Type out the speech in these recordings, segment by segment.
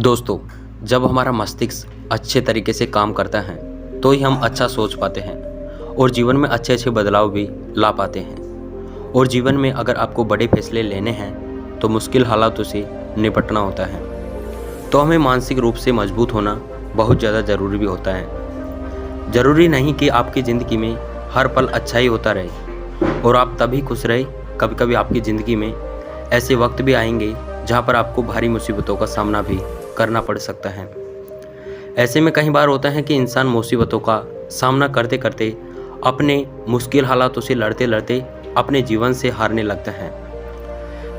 दोस्तों, जब हमारा मस्तिष्क अच्छे तरीके से काम करता है तो ही हम अच्छा सोच पाते हैं और जीवन में अच्छे अच्छे बदलाव भी ला पाते हैं। और जीवन में अगर आपको बड़े फैसले लेने हैं तो मुश्किल हालातों से निपटना होता है, तो हमें मानसिक रूप से मजबूत होना बहुत ज़्यादा ज़रूरी भी होता है। ज़रूरी नहीं कि आपकी ज़िंदगी में हर पल अच्छा ही होता रहे और आप तभी खुश रहे। कभी कभी आपकी ज़िंदगी में ऐसे वक्त भी आएंगे जहाँ पर आपको भारी मुसीबतों का सामना भी करना पड़ सकता है। ऐसे में कई बार होता है कि इंसान मुसीबतों का सामना करते करते अपने मुश्किल हालातों से लड़ते लड़ते अपने जीवन से हारने लगता है।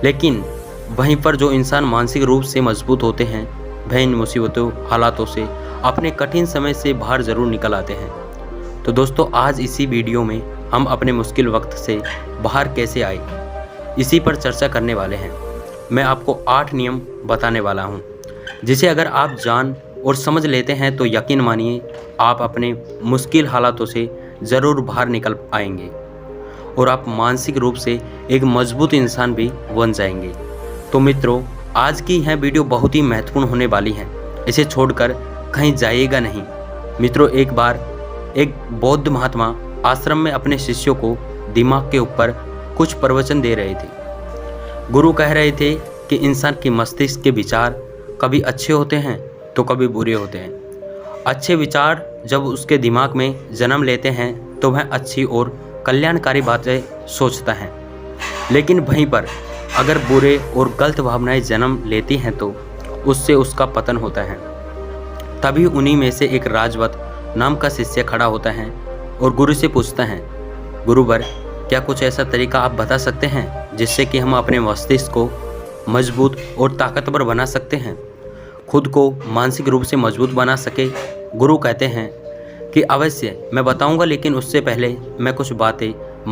लेकिन वहीं पर जो इंसान मानसिक रूप से मजबूत होते हैं वह इन मुसीबतों हालातों से अपने कठिन समय से बाहर ज़रूर निकल आते हैं। तो दोस्तों, आज इसी वीडियो में हम अपने मुश्किल वक्त से बाहर कैसे आए इसी पर चर्चा करने वाले हैं। मैं आपको 8 नियम बताने वाला हूं, जिसे अगर आप जान और समझ लेते हैं तो यकीन मानिए आप अपने मुश्किल हालातों से ज़रूर बाहर निकल आएंगे और आप मानसिक रूप से एक मजबूत इंसान भी बन जाएंगे। तो मित्रों, आज की यह वीडियो बहुत ही महत्वपूर्ण होने वाली है, इसे छोड़कर कहीं जाइएगा नहीं। मित्रों, एक बार एक बौद्ध महात्मा आश्रम में अपने शिष्यों को दिमाग के ऊपर कुछ प्रवचन दे रहे थे। गुरु कह रहे थे कि इंसान के मस्तिष्क के विचार कभी अच्छे होते हैं तो कभी बुरे होते हैं। अच्छे विचार जब उसके दिमाग में जन्म लेते हैं तो वह अच्छी और कल्याणकारी बातें सोचता है, लेकिन वहीं पर अगर बुरे और गलत भावनाएं जन्म लेती हैं तो उससे उसका पतन होता है। तभी उन्हीं में से एक राजवत नाम का शिष्य खड़ा होता है और गुरु से पूछता है, गुरुवर, क्या कुछ ऐसा तरीका आप बता सकते हैं जिससे कि हम अपने मस्तिष्क को मजबूत और ताकतवर बना सकते हैं, खुद को मानसिक रूप से मजबूत बना सके। गुरु कहते हैं कि अवश्य मैं बताऊंगा, लेकिन उससे पहले मैं कुछ बातें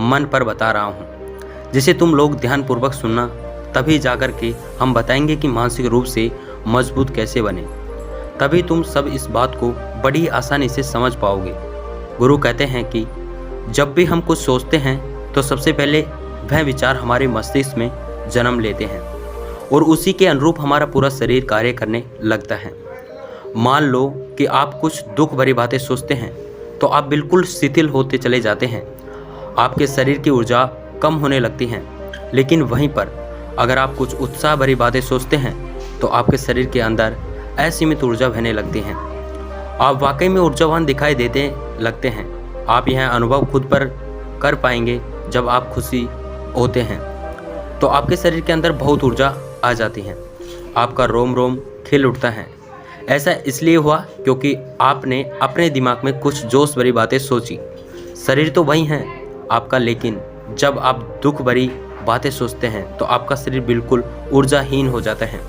मन पर बता रहा हूं, जिसे तुम लोग ध्यानपूर्वक सुनना, तभी जाकर के हम बताएंगे कि मानसिक रूप से मजबूत कैसे बने। तभी तुम सब इस बात को बड़ी आसानी से समझ पाओगे। गुरु कहते हैं कि जब भी हम कुछ सोचते हैं तो सबसे पहले वह विचार हमारे मस्तिष्क में जन्म लेते हैं और उसी के अनुरूप हमारा पूरा शरीर कार्य करने लगता है। मान लो कि आप कुछ दुख भरी बातें सोचते हैं तो आप बिल्कुल शिथिल होते चले जाते हैं, आपके शरीर की ऊर्जा कम होने लगती है। लेकिन वहीं पर अगर आप कुछ उत्साह भरी बातें सोचते हैं तो आपके शरीर के अंदर असीमित ऊर्जा बहने लगती है, आप वाकई में ऊर्जावान दिखाई देते लगते हैं। आप यह अनुभव खुद पर कर पाएंगे। जब आप खुशी होते हैं तो आपके शरीर के अंदर बहुत ऊर्जा आ जाती है, आपका रोम रोम खिल उठता है। ऐसा इसलिए हुआ क्योंकि आपने अपने दिमाग में कुछ जोश भरी बातें सोची। शरीर तो वही है आपका, लेकिन जब आप दुख भरी बातें सोचते हैं तो आपका शरीर बिल्कुल ऊर्जाहीन हो जाता है।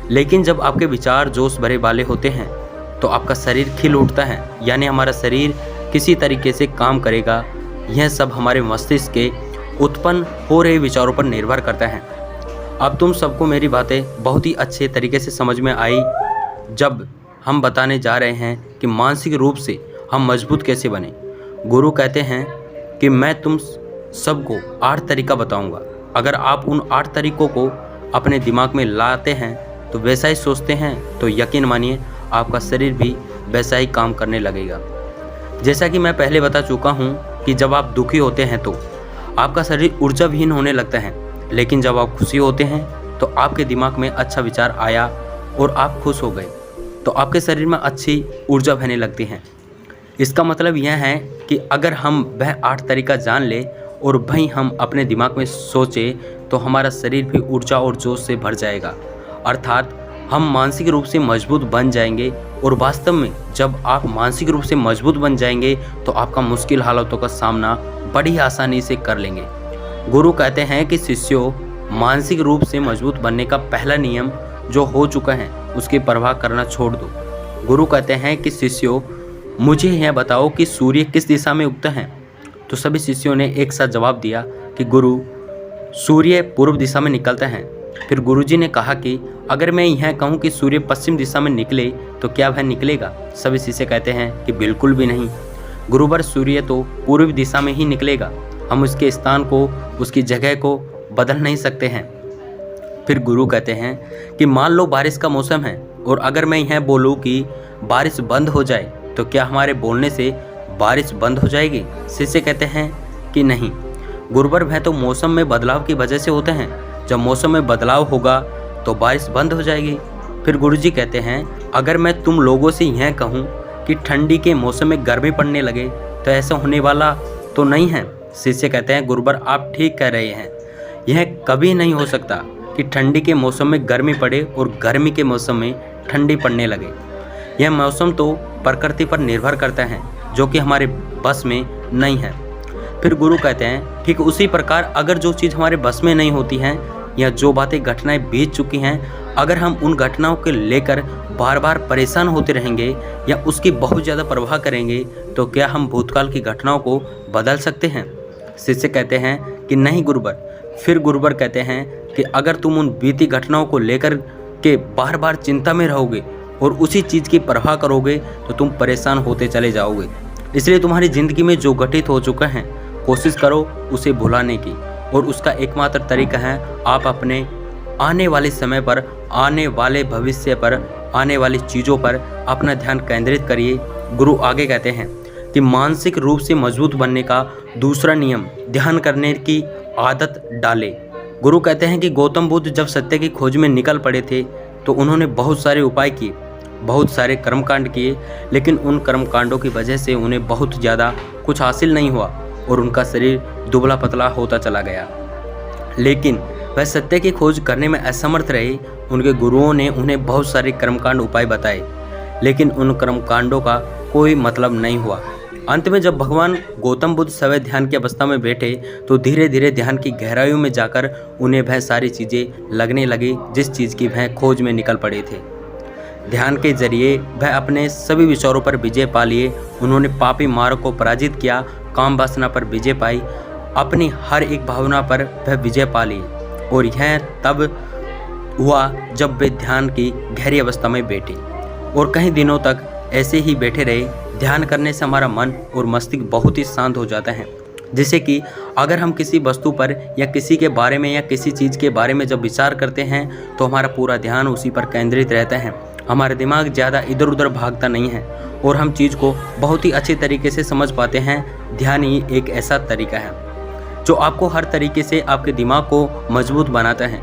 लेकिन जब आपके विचार जोश भरे वाले होते हैं तो आपका शरीर खिल उठता है, यानी हमारा शरीर किसी तरीके से काम करेगा। यह सब हमारे मस्तिष्क के उत्पन्न हो रहे विचारों पर निर्भर करता है। अब तुम सबको मेरी बातें बहुत ही अच्छे तरीके से समझ में आई जब हम बताने जा रहे हैं कि मानसिक रूप से हम मजबूत कैसे बने। गुरु कहते हैं कि मैं तुम सबको 8 तरीका बताऊंगा। अगर आप उन 8 तरीकों को अपने दिमाग में लाते हैं तो वैसा ही सोचते हैं तो यकीन मानिए आपका शरीर भी वैसा ही काम करने लगेगा। जैसा कि मैं पहले बता चुका हूँ कि जब आप दुखी होते हैं तो आपका शरीर ऊर्जाविहीन होने लगता है, लेकिन जब आप खुशी होते हैं तो आपके दिमाग में अच्छा विचार आया और आप खुश हो गए तो आपके शरीर में अच्छी ऊर्जा बहने लगती है। इसका मतलब यह है कि अगर हम वह 8 तरीका जान ले और वहीं हम अपने दिमाग में सोचें तो हमारा शरीर भी ऊर्जा और जोश से भर जाएगा, अर्थात हम मानसिक रूप से मजबूत बन जाएंगे। और वास्तव में जब आप मानसिक रूप से मजबूत बन जाएंगे तो आपका मुश्किल हालातों का सामना बड़ी आसानी से कर लेंगे। गुरु कहते हैं कि शिष्यों, मानसिक रूप से मजबूत बनने का पहला नियम जो हो चुका है उसकी परवाह करना छोड़ दो। गुरु कहते हैं कि शिष्यों, मुझे यह बताओ कि सूर्य किस दिशा में उगता है। तो सभी शिष्यों ने एक साथ जवाब दिया कि गुरु, सूर्य पूर्व दिशा में निकलता है। फिर गुरुजी ने कहा कि अगर मैं यह कहूँ कि सूर्य पश्चिम दिशा में निकले तो क्या वह निकलेगा। सभी शिष्य कहते हैं कि बिल्कुल भी नहीं गुरुवर, सूर्य तो पूर्व दिशा में ही निकलेगा, हम उसके स्थान को, उसकी जगह को बदल नहीं सकते हैं। फिर गुरु कहते हैं कि मान लो बारिश का मौसम है और अगर मैं यह बोलूँ कि बारिश बंद हो जाए तो क्या हमारे बोलने से बारिश बंद हो जाएगी? शिष्य कहते हैं कि नहीं गुरुवर, वह तो मौसम में बदलाव की वजह से होते हैं। जब मौसम में बदलाव होगा तो बारिश बंद हो जाएगी। फिर गुरुजी कहते हैं अगर मैं तुम लोगों से यह कहूँ कि ठंडी के मौसम में गर्मी पड़ने लगे तो ऐसा होने वाला तो नहीं है। शिष्य कहते हैं गुरुवर, आप ठीक कह रहे हैं, यह कभी नहीं हो सकता कि ठंडी के मौसम में गर्मी पड़े और गर्मी के मौसम में ठंडी पड़ने लगे। यह मौसम तो प्रकृति पर निर्भर करता है जो कि हमारे बस में नहीं है। फिर गुरु कहते हैं ठीक उसी प्रकार अगर जो चीज़ हमारे बस में नहीं होती हैं या जो बातें घटनाएं बीत चुकी हैं, अगर हम उन घटनाओं को लेकर बार बार परेशान होते रहेंगे या उसकी बहुत ज़्यादा परवाह करेंगे तो क्या हम भूतकाल की घटनाओं को बदल सकते हैं? शिष्य कहते हैं कि नहीं गुरुवर। फिर गुरुवर कहते हैं कि अगर तुम उन बीती घटनाओं को लेकर के बार बार चिंता में रहोगे और उसी चीज़ की परवाह करोगे तो तुम परेशान होते चले जाओगे। इसलिए तुम्हारी ज़िंदगी में जो घटित हो चुका है कोशिश करो उसे भुलाने की, और उसका एकमात्र तरीका है आप अपने आने वाले समय पर, आने वाले भविष्य पर, आने वाली चीज़ों पर अपना ध्यान केंद्रित करिए। गुरु आगे कहते हैं कि मानसिक रूप से मजबूत बनने का दूसरा नियम ध्यान करने की आदत डालें। गुरु कहते हैं कि गौतम बुद्ध जब सत्य की खोज में निकल पड़े थे तो उन्होंने बहुत सारे उपाय किए, बहुत सारे कर्मकांड किए, लेकिन उन कर्मकांडों की वजह से उन्हें बहुत ज़्यादा कुछ हासिल नहीं हुआ और उनका शरीर दुबला पतला होता चला गया। लेकिन वह सत्य की खोज करने में असमर्थ रहे। उनके गुरुओं ने उन्हें बहुत सारे कर्मकांड उपाय बताए, लेकिन उन कर्मकांडों का कोई मतलब नहीं हुआ। अंत में जब भगवान गौतम बुद्ध सवै ध्यान की अवस्था में बैठे तो धीरे धीरे ध्यान की गहराइयों में जाकर उन्हें वह सारी चीज़ें लगने लगी जिस चीज़ की वह खोज में निकल पड़े थे। ध्यान के जरिए वह अपने सभी विचारों पर विजय पा लिए। उन्होंने पापी मार्ग को पराजित किया, काम वासना पर विजय पाई, अपनी हर एक भावना पर वह विजय पा ली। और यह तब हुआ जब वे ध्यान की गहरी अवस्था में बैठे और कई दिनों तक ऐसे ही बैठे रहे। ध्यान करने से हमारा मन और मस्तिष्क बहुत ही शांत हो जाता है, जिससे कि अगर हम किसी वस्तु पर या किसी के बारे में या किसी चीज़ के बारे में जब विचार करते हैं तो हमारा पूरा ध्यान उसी पर केंद्रित रहता है। हमारा दिमाग ज़्यादा इधर उधर भागता नहीं है और हम चीज़ को बहुत ही अच्छे तरीके से समझ पाते हैं। ध्यान ही एक ऐसा तरीका है जो आपको हर तरीके से आपके दिमाग को मजबूत बनाता है।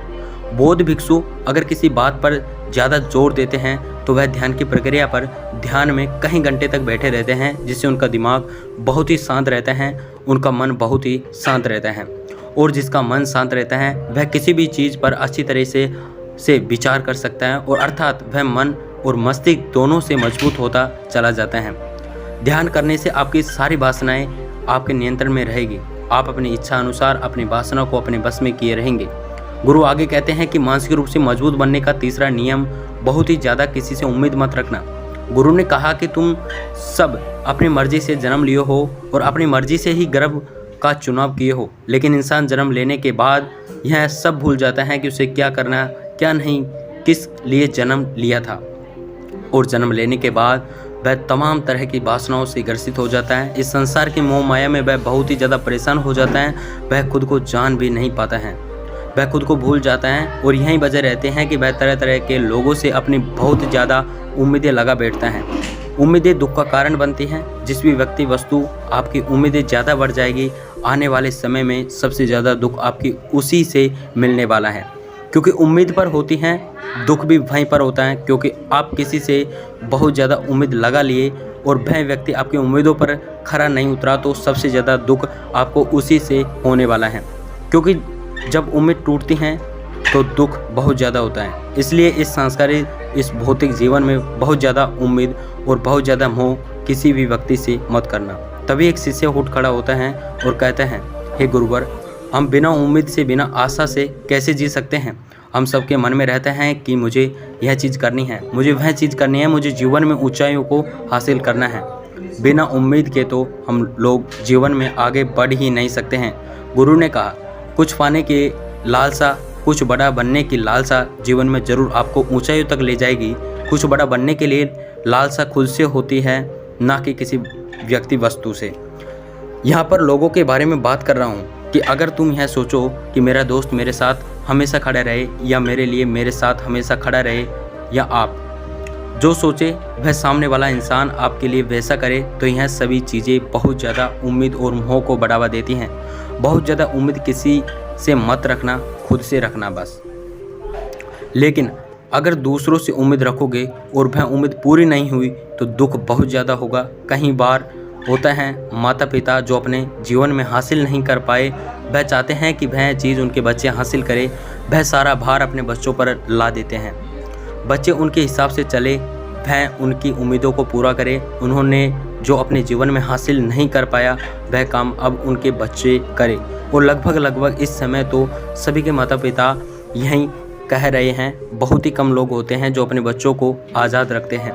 बौद्ध भिक्षु अगर किसी बात पर ज़्यादा जोर देते हैं तो वह ध्यान की प्रक्रिया पर ध्यान में कई घंटे तक बैठे रहते हैं, जिससे उनका दिमाग बहुत ही शांत रहता है, उनका मन बहुत ही शांत रहता है। और जिसका मन शांत रहता है वह किसी भी चीज़ पर अच्छी तरह से विचार कर सकता है और अर्थात वह मन और मस्तिष्क दोनों से मजबूत होता चला जाता है। ध्यान करने से आपकी सारी वासनाएं आपके नियंत्रण में रहेगी। आप अपनी इच्छा अनुसार अपनी वासना को अपने बस में किए रहेंगे। गुरु आगे कहते हैं कि मानसिक रूप से मजबूत बनने का तीसरा नियम बहुत ही ज़्यादा किसी से उम्मीद मत रखना। गुरु ने कहा कि तुम सब अपनी मर्जी से जन्म लिए हो और अपनी मर्जी से ही गर्भ का चुनाव किए हो, लेकिन इंसान जन्म लेने के बाद यह सब भूल जाता है कि उसे क्या करना क्या नहीं, किस लिए जन्म लिया था। और जन्म लेने के बाद वह तमाम तरह की वासनाओं से ग्रसित हो जाता है। इस संसार की मोह माया में वह बहुत ही ज़्यादा परेशान हो जाता है। वह खुद को जान भी नहीं पाता है, वह खुद को भूल जाता है और यही वजह रहते हैं कि वह तरह तरह के लोगों से अपनी बहुत ज़्यादा उम्मीदें लगा बैठता है। उम्मीदें दुख का कारण बनती हैं। जिस भी व्यक्ति वस्तु आपकी उम्मीदें ज़्यादा बढ़ जाएगी, आने वाले समय में सबसे ज़्यादा दुख आपकी उसी से मिलने वाला है, क्योंकि उम्मीद पर होती हैं, दुख भी वहीं पर होता है। क्योंकि आप किसी से बहुत ज़्यादा उम्मीद लगा लिए और वह व्यक्ति आपकी उम्मीदों पर खरा नहीं उतरा तो सबसे ज़्यादा दुख आपको उसी से होने वाला है। क्योंकि जब उम्मीद टूटती हैं तो दुख बहुत ज़्यादा होता है। इसलिए इस सांसारिक इस भौतिक जीवन में बहुत ज़्यादा उम्मीद और बहुत ज़्यादा मोह किसी भी व्यक्ति से मत करना। तभी एक शिष्य उठ खड़ा होता है और कहता है, हे गुरुवर, हम बिना उम्मीद से बिना आशा से कैसे जी सकते हैं। हम सबके मन में रहता है कि मुझे यह चीज़ करनी है, मुझे वह चीज़ करनी है, मुझे जीवन में ऊंचाइयों को हासिल करना है। बिना उम्मीद के तो हम लोग जीवन में आगे बढ़ ही नहीं सकते हैं। गुरु ने कहा, कुछ पाने की लालसा, कुछ बड़ा बनने की लालसा जीवन में ज़रूर आपको ऊंचाइयों तक ले जाएगी। कुछ बड़ा बनने के लिए लालसा खुद से होती है, ना कि किसी व्यक्ति वस्तु से। यहाँ पर लोगों के बारे में बात कर रहा हूँ कि अगर तुम यह सोचो कि मेरा दोस्त मेरे साथ हमेशा खड़ा रहे या मेरे लिए मेरे साथ हमेशा खड़ा रहे, या आप जो सोचे वह सामने वाला इंसान आपके लिए वैसा करे, तो यह सभी चीज़ें बहुत ज़्यादा उम्मीद और मोह को बढ़ावा देती हैं। बहुत ज़्यादा उम्मीद किसी से मत रखना, खुद से रखना बस। लेकिन अगर दूसरों से उम्मीद रखोगे और वह उम्मीद पूरी नहीं हुई तो दुख बहुत ज़्यादा होगा। कई बार होता है माता पिता जो अपने जीवन में हासिल नहीं कर पाए, वह चाहते हैं कि वह चीज़ उनके बच्चे हासिल करें, वह सारा भार अपने बच्चों पर ला देते हैं। बच्चे उनके हिसाब से चले, वह उनकी उम्मीदों को पूरा करे। उन्होंने जो अपने जीवन में हासिल नहीं कर पाया वह काम अब उनके बच्चे करें। और लगभग इस समय तो सभी के माता पिता यही कह रहे हैं। बहुत ही कम लोग होते हैं जो अपने बच्चों को आज़ाद रखते हैं।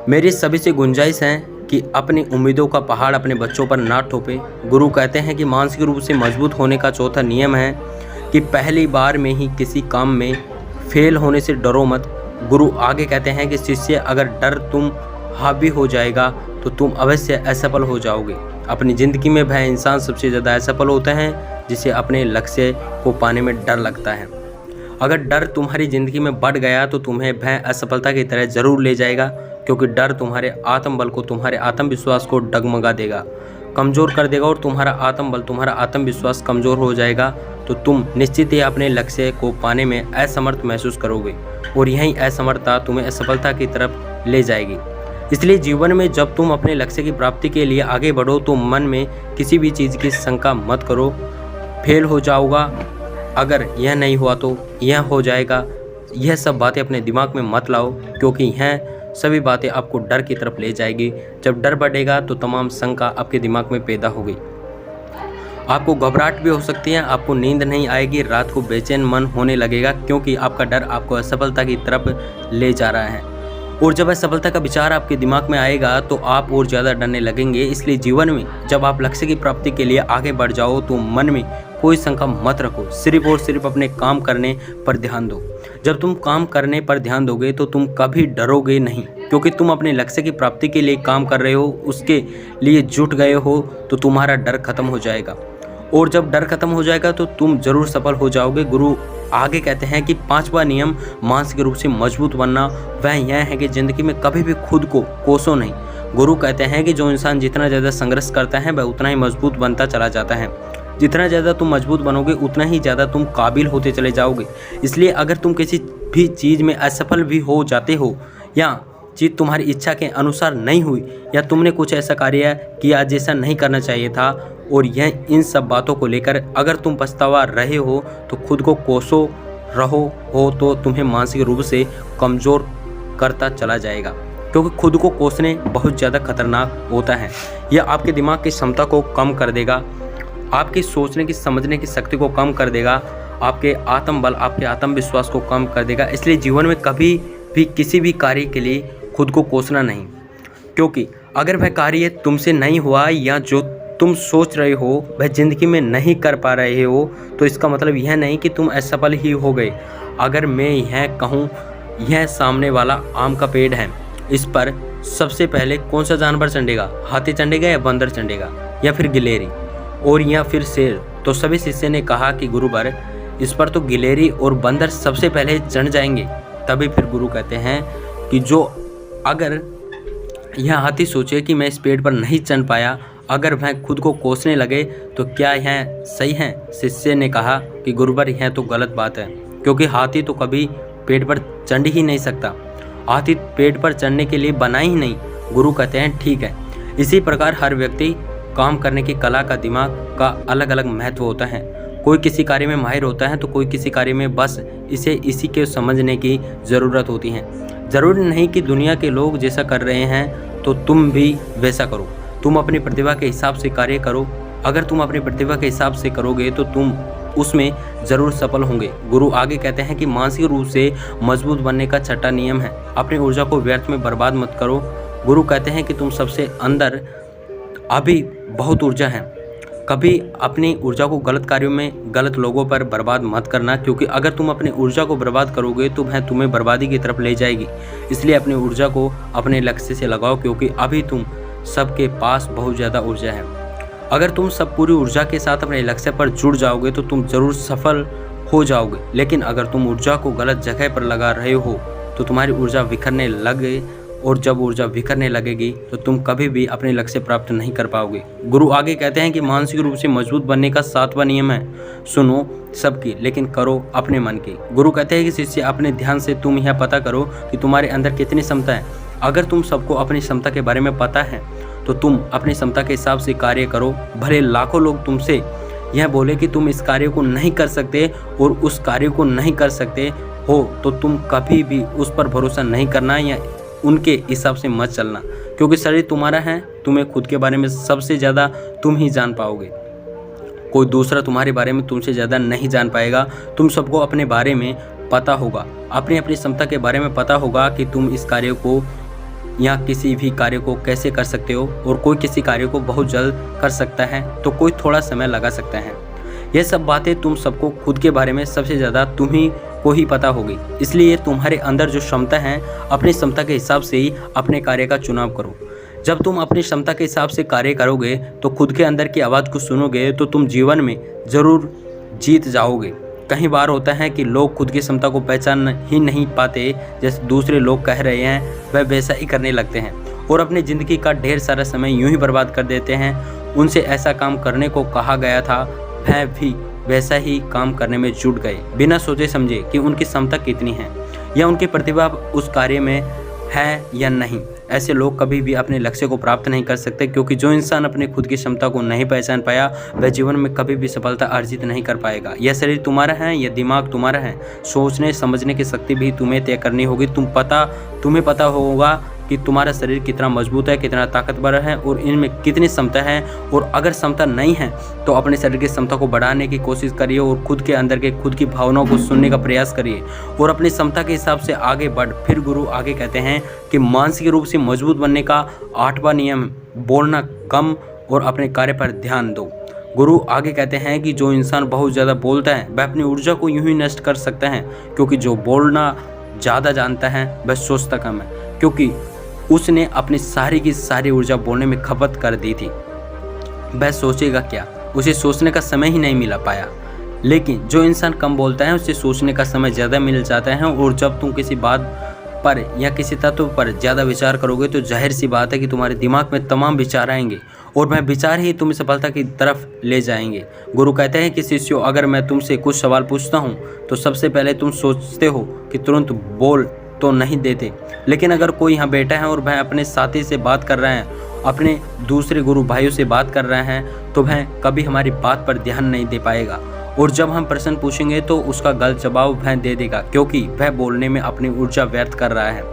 मेरी सभी से गुंजाइश है कि अपनी उम्मीदों का पहाड़ अपने बच्चों पर ना थोपे। गुरु कहते हैं कि मानसिक रूप से मजबूत होने का चौथा नियम है कि पहली बार में ही किसी काम में फेल होने से डरो मत। गुरु आगे कहते हैं कि शिष्य, अगर डर तुम हावी हो जाएगा तो तुम अवश्य असफल हो जाओगे। अपनी ज़िंदगी में वह इंसान सबसे ज़्यादा असफल होता है जिसे अपने लक्ष्य को पाने में डर लगता है। अगर डर तुम्हारी ज़िंदगी में बढ़ गया तो तुम्हें वह असफलता की तरह ज़रूर ले जाएगा, क्योंकि डर तुम्हारे आत्मबल को, तुम्हारे आत्मविश्वास को डगमगा देगा, कमज़ोर कर देगा। और तुम्हारा आत्मबल, तुम्हारा आत्मविश्वास कमज़ोर हो जाएगा तो तुम निश्चित ही अपने लक्ष्य को पाने में असमर्थ महसूस करोगे और यही असमर्थता तुम्हें असफलता की तरफ ले जाएगी। इसलिए जीवन में जब तुम अपने लक्ष्य की प्राप्ति के लिए आगे बढ़ो तो मन में किसी भी चीज़ की शंका मत करो। फेल हो जाऊँगा, अगर यह नहीं हुआ तो यह हो जाएगा, यह सब बातें अपने दिमाग में मत लाओ, क्योंकि यह सभी बातें आपको डर की तरफ ले जाएगी। जब डर बढ़ेगा तो तमाम शंका आपके दिमाग में पैदा होगी। आपको घबराहट भी हो सकती है, आपको नींद नहीं आएगी, रात को बेचैन मन होने लगेगा, क्योंकि आपका डर आपको असफलता की तरफ ले जा रहा है। और जब असफलता का विचार आपके दिमाग में आएगा तो आप और ज़्यादा डरने लगेंगे। इसलिए जीवन में जब आप लक्ष्य की प्राप्ति के लिए आगे बढ़ जाओ तो मन में कोई शंका मत रखो, सिर्फ और सिर्फ अपने काम करने पर ध्यान दो। जब तुम काम करने पर ध्यान दोगे तो तुम कभी डरोगे नहीं, क्योंकि तुम अपने लक्ष्य की प्राप्ति के लिए काम कर रहे हो, उसके लिए जुट गए हो, तो तुम्हारा डर खत्म हो जाएगा। और जब डर खत्म हो जाएगा तो तुम जरूर सफल हो जाओगे। गुरु आगे कहते हैं कि पांचवा नियम मानसिक रूप से मजबूत बनना, वह यह है कि ज़िंदगी में कभी भी खुद को कोसो नहीं। गुरु कहते हैं कि जो इंसान जितना ज़्यादा संघर्ष करता है वह उतना ही मजबूत बनता चला जाता है। जितना ज़्यादा तुम मजबूत बनोगे उतना ही ज़्यादा तुम काबिल होते चले जाओगे। इसलिए अगर तुम किसी भी चीज़ में असफल भी हो जाते हो या चीज़ तुम्हारी इच्छा के अनुसार नहीं हुई या तुमने कुछ ऐसा कार्य किया जैसा नहीं करना चाहिए था, और यह इन सब बातों को लेकर अगर तुम पछतावा रहे हो तो खुद को कोसो रहो हो तो तुम्हें मानसिक रूप से कमज़ोर करता चला जाएगा, क्योंकि खुद को कोसने बहुत ज़्यादा खतरनाक होता है। यह आपके दिमाग की क्षमता को कम कर देगा, आपकी सोचने की समझने की शक्ति को कम कर देगा, आपके आत्मबल, आपके आत्मविश्वास को कम कर देगा। इसलिए जीवन में कभी भी किसी भी कार्य के लिए खुद को कोसना नहीं, क्योंकि अगर वह कार्य तुमसे नहीं हुआ या जो तुम सोच रहे हो वह ज़िंदगी में नहीं कर पा रहे हो तो इसका मतलब यह नहीं कि तुम असफल ही हो गए। अगर मैं यह कहूँ, यह सामने वाला आम का पेड़ है, इस पर सबसे पहले कौन सा जानवर चढ़ेगा? हाथी चढ़ेगा या बंदर चढ़ेगा या फिर गिलहरी और या फिर शेर? तो सभी शिष्य ने कहा कि गुरुवर, इस पर तो गिलहरी और बंदर सबसे पहले चढ़ जाएंगे। तभी फिर गुरु कहते हैं कि जो अगर यह हाथी सोचे कि मैं इस पेड़ पर नहीं चढ़ पाया, अगर वह खुद को कोसने लगे तो क्या यह सही है? शिष्य ने कहा कि गुरुवर, यह तो गलत बात है, क्योंकि हाथी तो कभी पेड़ पर चढ़ ही नहीं सकता, हाथी पेड़ पर चढ़ने के लिए बना ही नहीं। गुरु कहते हैं ठीक है। इसी प्रकार हर व्यक्ति काम करने की कला का, दिमाग का अलग अलग महत्व होता है। कोई किसी कार्य में माहिर होता है तो कोई किसी कार्य में बस इसी के समझने की ज़रूरत होती है। ज़रूरी नहीं कि दुनिया के लोग जैसा कर रहे हैं तो तुम भी वैसा करो। तुम अपनी प्रतिभा के हिसाब से कार्य करो। अगर तुम अपनी प्रतिभा के हिसाब से करोगे तो तुम उसमें ज़रूर सफल होंगे। गुरु आगे कहते हैं कि मानसिक रूप से मजबूत बनने का छठा नियम है, अपनी ऊर्जा को व्यर्थ में बर्बाद मत करो। गुरु कहते हैं कि तुम सबसे अंदर अभी बहुत ऊर्जा है, कभी अपनी ऊर्जा को गलत कार्यों में, गलत लोगों पर बर्बाद मत करना, क्योंकि अगर तुम अपनी ऊर्जा को बर्बाद करोगे तो वह तुम्हें बर्बादी की तरफ ले जाएगी। इसलिए अपनी ऊर्जा को अपने लक्ष्य से लगाओ, क्योंकि अभी तुम सबके पास बहुत ज़्यादा ऊर्जा है। अगर तुम सब पूरी ऊर्जा के साथ अपने लक्ष्य पर जुड़ जाओगे तो तुम ज़रूर सफल हो जाओगे। लेकिन अगर तुम ऊर्जा को गलत जगह पर लगा रहे हो तो तुम्हारी ऊर्जा बिखरने लगे, और जब ऊर्जा बिखरने लगेगी तो तुम कभी भी अपने लक्ष्य प्राप्त नहीं कर पाओगे। गुरु आगे कहते हैं कि मानसिक रूप से मजबूत बनने का 7वां नियम है, सुनो सबकी लेकिन करो अपने मन की। गुरु कहते हैं कि शिष्य, अपने ध्यान से तुम यह पता करो कि तुम्हारे अंदर कितनी क्षमता है। अगर तुम सबको अपनी क्षमता के बारे में पता है तो तुम अपनी क्षमता के हिसाब से कार्य करो। भले लाखों लोग तुमसे यह बोले कि तुम इस कार्य को नहीं कर सकते और उस कार्य को नहीं कर सकते हो, तो तुम कभी भी उस पर भरोसा नहीं करना या उनके हिसाब से मत चलना, क्योंकि शरीर तुम्हारा है। तुम्हें खुद के बारे में सबसे ज़्यादा तुम ही जान पाओगे, कोई दूसरा तुम्हारे बारे में तुमसे ज़्यादा नहीं जान पाएगा। तुम सबको अपने बारे में पता होगा, अपनी अपनी क्षमता के बारे में पता होगा कि तुम इस कार्य को या किसी भी कार्य को कैसे कर सकते हो, और कोई किसी कार्य को बहुत जल्द कर सकता है तो कोई थोड़ा समय लगा सकता है। यह सब बातें तुम सबको खुद के बारे में सबसे ज़्यादा तुम्ही को ही पता होगी। इसलिए तुम्हारे अंदर जो क्षमता है, अपनी क्षमता के हिसाब से ही अपने कार्य का चुनाव करो। जब तुम अपनी क्षमता के हिसाब से कार्य करोगे तो खुद के अंदर की आवाज़ को सुनोगे तो तुम जीवन में ज़रूर जीत जाओगे। कई बार होता है कि लोग खुद की क्षमता को पहचान ही नहीं पाते, जैसे दूसरे लोग कह रहे हैं वह वैसा ही करने लगते हैं और अपनी ज़िंदगी का ढेर सारा समय यूं ही बर्बाद कर देते हैं। उनसे ऐसा काम करने को कहा गया था, वह भी वैसा ही काम करने में जुट गए, बिना सोचे समझे कि उनकी क्षमता कितनी है या उनकी प्रतिभा उस कार्य में है या नहीं। ऐसे लोग कभी भी अपने लक्ष्य को प्राप्त नहीं कर सकते, क्योंकि जो इंसान अपने खुद की क्षमता को नहीं पहचान पाया वह जीवन में कभी भी सफलता अर्जित नहीं कर पाएगा। यह शरीर तुम्हारा है, यह दिमाग तुम्हारा है, सोचने समझने की शक्ति भी तुम्हें तय करनी होगी। तुम्हें पता होगा कि तुम्हारा शरीर कितना मजबूत है, कितना ताकतवर है और इनमें कितनी क्षमता है। और अगर क्षमता नहीं है तो अपने शरीर की क्षमता को बढ़ाने की कोशिश करिए और खुद के अंदर के खुद की भावनाओं को सुनने का प्रयास करिए और अपनी क्षमता के हिसाब से आगे बढ़। फिर गुरु आगे कहते हैं कि मानसिक रूप से मजबूत बनने का 8वां नियम, बोलना कम और अपने कार्य पर ध्यान दो। गुरु आगे कहते हैं कि जो इंसान बहुत ज़्यादा बोलता है वह अपनी ऊर्जा को यूं ही नष्ट कर सकता है, क्योंकि जो बोलना ज़्यादा जानता है वह सोचता कम है, क्योंकि उसने अपनी सारी की सारी ऊर्जा बोलने में खपत कर दी थी। वह सोचेगा क्या, उसे सोचने का समय ही नहीं मिला पाया। लेकिन जो इंसान कम बोलता है उसे सोचने का समय ज़्यादा मिल जाता है, और जब तुम किसी बात पर या किसी तत्व पर ज़्यादा विचार करोगे तो जाहिर सी बात है कि तुम्हारे दिमाग में तमाम विचार आएंगे और वह विचार ही तुम्हें सफलता की तरफ ले जाएंगे। गुरु कहते हैं कि शिष्यों, अगर मैं तुमसे कुछ सवाल पूछता हूँ तो सबसे पहले तुम सोचते हो कि तुरंत बोल तो नहीं देते, लेकिन अगर कोई यहाँ बैठा है और वह अपने साथी से बात कर रहा है, अपने दूसरे गुरु भाइयों से बात कर रहा है, तो वह कभी हमारी बात पर ध्यान नहीं दे पाएगा। और जब हम प्रश्न पूछेंगे तो उसका गलत जवाब वह दे देगा, क्योंकि वह बोलने में अपनी ऊर्जा व्यर्थ कर रहा है।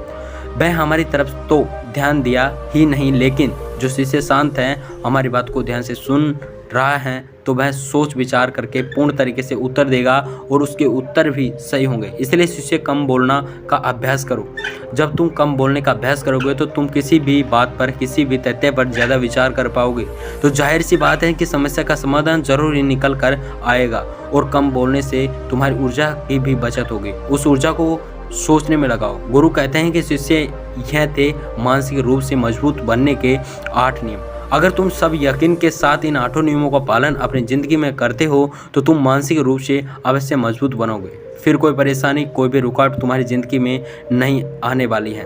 वह हमारी तरफ तो ध्यान दिया ही नहीं, लेकिन जो शिष्य शांत है, हमारी बात को ध्यान से सुन रहा है, तो वह सोच विचार करके पूर्ण तरीके से उत्तर देगा और उसके उत्तर भी सही होंगे। इसलिए शिष्य, कम बोलना का अभ्यास करो। जब तुम कम बोलने का अभ्यास करोगे तो तुम किसी भी बात पर, किसी भी तथ्य पर ज़्यादा विचार कर पाओगे, तो जाहिर सी बात है कि समस्या का समाधान जरूर ही निकल कर आएगा। और कम बोलने से तुम्हारी ऊर्जा की भी बचत होगी, उस ऊर्जा को सोचने में लगाओ। गुरु कहते हैं कि शिष्य, यह थे मानसिक रूप से मजबूत बनने के 8 नियम। अगर तुम सब यकीन के साथ इन 8 नियमों का पालन अपनी ज़िंदगी में करते हो तो तुम मानसिक रूप से अवश्य मजबूत बनोगे। फिर कोई परेशानी, कोई भी रुकावट तुम्हारी ज़िंदगी में नहीं आने वाली है।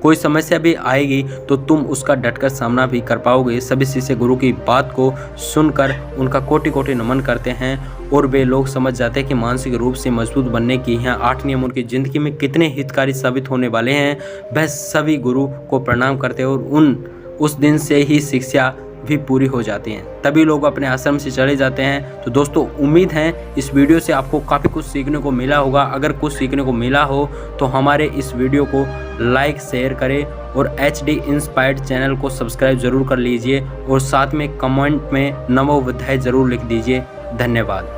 कोई समस्या भी आएगी तो तुम उसका डटकर सामना भी कर पाओगे। सभी शिष्य गुरु की बात को सुनकर उनका कोटि कोटि नमन करते हैं और वे लोग समझ जाते हैं कि मानसिक रूप से मजबूत बनने की यह 8 नियम उनकी ज़िंदगी में कितने हितकारी साबित होने वाले हैं। वह सभी गुरु को प्रणाम करते हैं और उस दिन से ही शिक्षा भी पूरी हो जाती हैं। तभी लोग अपने आश्रम से चले जाते हैं। तो दोस्तों, उम्मीद है इस वीडियो से आपको काफ़ी कुछ सीखने को मिला होगा। अगर कुछ सीखने को मिला हो तो हमारे इस वीडियो को लाइक शेयर करें और HD इंस्पायर्ड चैनल को सब्सक्राइब ज़रूर कर लीजिए और साथ में कमेंट में नमो बुद्धाय ज़रूर लिख दीजिए। धन्यवाद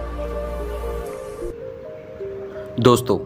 दोस्तों।